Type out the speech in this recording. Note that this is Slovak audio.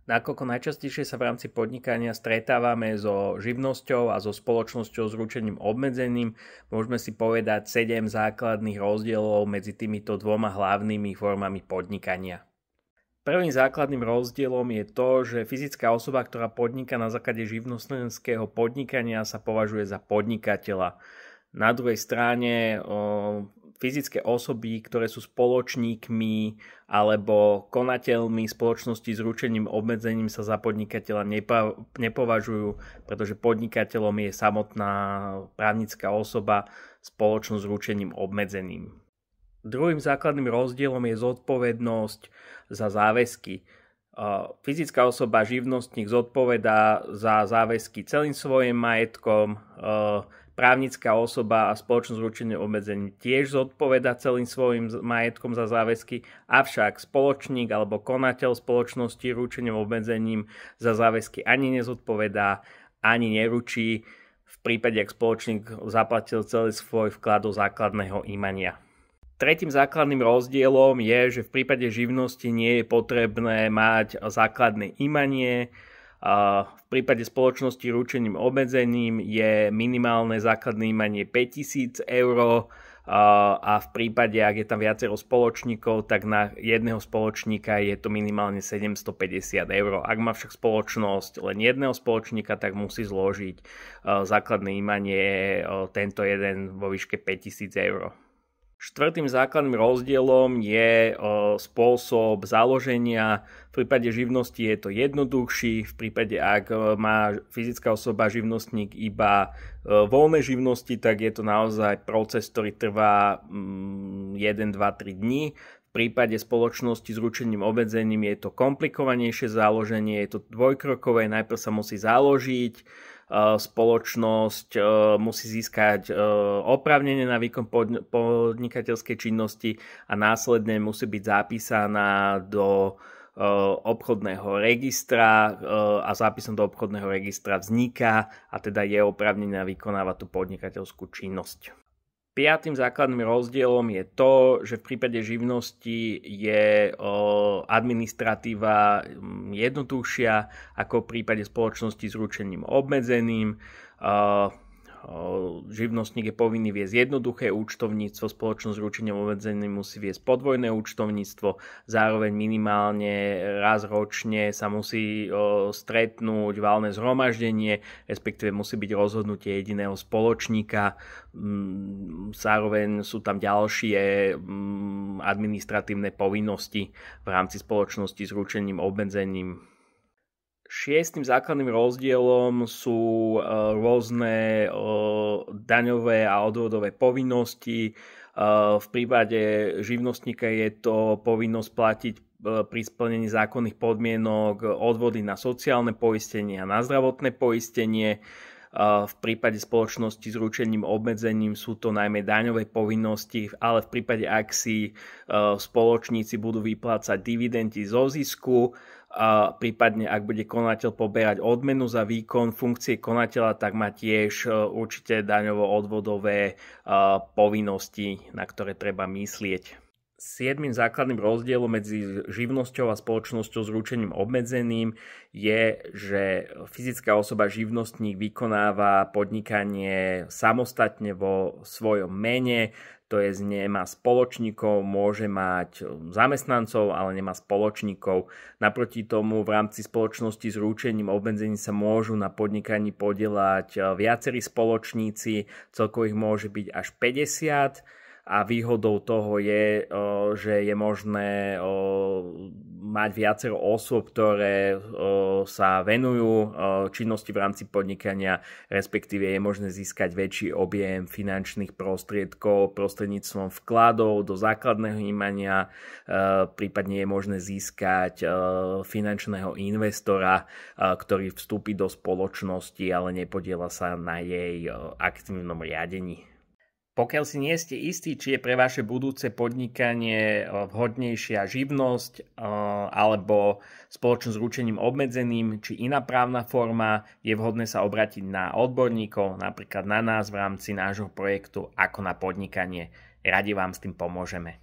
Nakoľko najčastejšie sa v rámci podnikania stretávame so živnosťou a so spoločnosťou s ručením obmedzeným, môžeme si povedať 7 základných rozdielov medzi týmito dvoma hlavnými formami podnikania. Prvým základným rozdielom je to, že fyzická osoba, ktorá podniká na základe živnostenského podnikania, sa považuje za podnikateľa. Na druhej strane fyzické osoby, ktoré sú spoločníkmi alebo konateľmi spoločnosti s ručením obmedzením, sa za podnikateľa nepovažujú, pretože podnikateľom je samotná právnická osoba, spoločnosť s ručením obmedzeným. Druhým základným rozdielom je zodpovednosť za záväzky. Fyzická osoba, živnostník, zodpovedá za záväzky celým svojim majetkom, právnická osoba a spoločnosť s ručením obmedzením tiež zodpovedá celým svojim majetkom za záväzky, avšak spoločník alebo konateľ spoločnosti s ručením obmedzením za záväzky ani nezodpovedá, ani neručí v prípade, ak spoločník zaplatil celý svoj vklad do základného imania. Tretím základným rozdielom je, že v prípade živnosti nie je potrebné mať základné imanie. V prípade spoločnosti ručením obmedzeným je minimálne základné imanie 5000 eur a v prípade, ak je tam viacero spoločníkov, tak na jedného spoločníka je to minimálne 750 eur. Ak má však spoločnosť len jedného spoločníka, tak musí zložiť základné imanie tento jeden vo výške 5000 eur. Štvrtým základným rozdielom je spôsob založenia. V prípade živnosti je to jednoduchší, v prípade, ak má fyzická osoba, živnostník iba voľné živnosti, tak je to naozaj proces, ktorý trvá 1, 2, 3 dní. V prípade spoločnosti s ručením obmedzením je to komplikovanejšie založenie, je to dvojkrokové, najprv sa musí založiť, spoločnosť musí získať oprávnenie na výkon podnikateľskej činnosti a následne musí byť zapísaná do obchodného registra a zápisom do obchodného registra vzniká a teda je oprávnená vykonávať tú podnikateľskú činnosť. Piatým základným rozdielom je to, že v prípade živnosti je administratíva jednoduchšia ako v prípade spoločnosti s ručením obmedzeným. Živnostník je povinný viesť jednoduché účtovníctvo, spoločnosť s ručením obmedzeným musí viesť podvojné účtovníctvo, zároveň minimálne raz ročne sa musí stretnúť valné zhromaždenie, respektíve musí byť rozhodnutie jediného spoločníka. Zároveň sú tam ďalšie administratívne povinnosti v rámci spoločnosti s ručením obmedzeným. Šiestym základným rozdielom sú rôzne daňové a odvodové povinnosti. V prípade živnostníka je to povinnosť platiť pri splnení zákonných podmienok odvody na sociálne poistenie a na zdravotné poistenie. V prípade spoločnosti s ručením obmedzením sú to najmä daňové povinnosti, ale v prípade, ak si spoločníci budú vyplácať dividendy zo zisku, prípadne ak bude konateľ poberať odmenu za výkon funkcie konateľa, tak má tiež určite daňovo-odvodové povinnosti, na ktoré treba myslieť. Siedmym základným rozdielom medzi živnosťou a spoločnosťou s ručením obmedzeným je, že fyzická osoba živnostník vykonáva podnikanie samostatne vo svojom mene, to je nemá spoločníkov, môže mať zamestnancov, ale nemá spoločníkov. Naproti tomu v rámci spoločnosti s ručením obmedzením sa môžu na podnikaní podieľať viacerí spoločníci, celkovo ich môže byť až 50. A výhodou toho je, že je možné mať viacero osôb, ktoré sa venujú činnosti v rámci podnikania, respektíve je možné získať väčší objem finančných prostriedkov prostredníctvom vkladov do základného imania, prípadne je možné získať finančného investora, ktorý vstúpi do spoločnosti, ale nepodieľa sa na jej aktívnom riadení. Pokiaľ si nie ste istí, či je pre vaše budúce podnikanie vhodnejšia živnosť alebo spoločnosť s ručením obmedzeným, či iná právna forma, je vhodné sa obrátiť na odborníkov, napríklad na nás v rámci nášho projektu Ako na podnikanie. Radi vám s tým pomôžeme.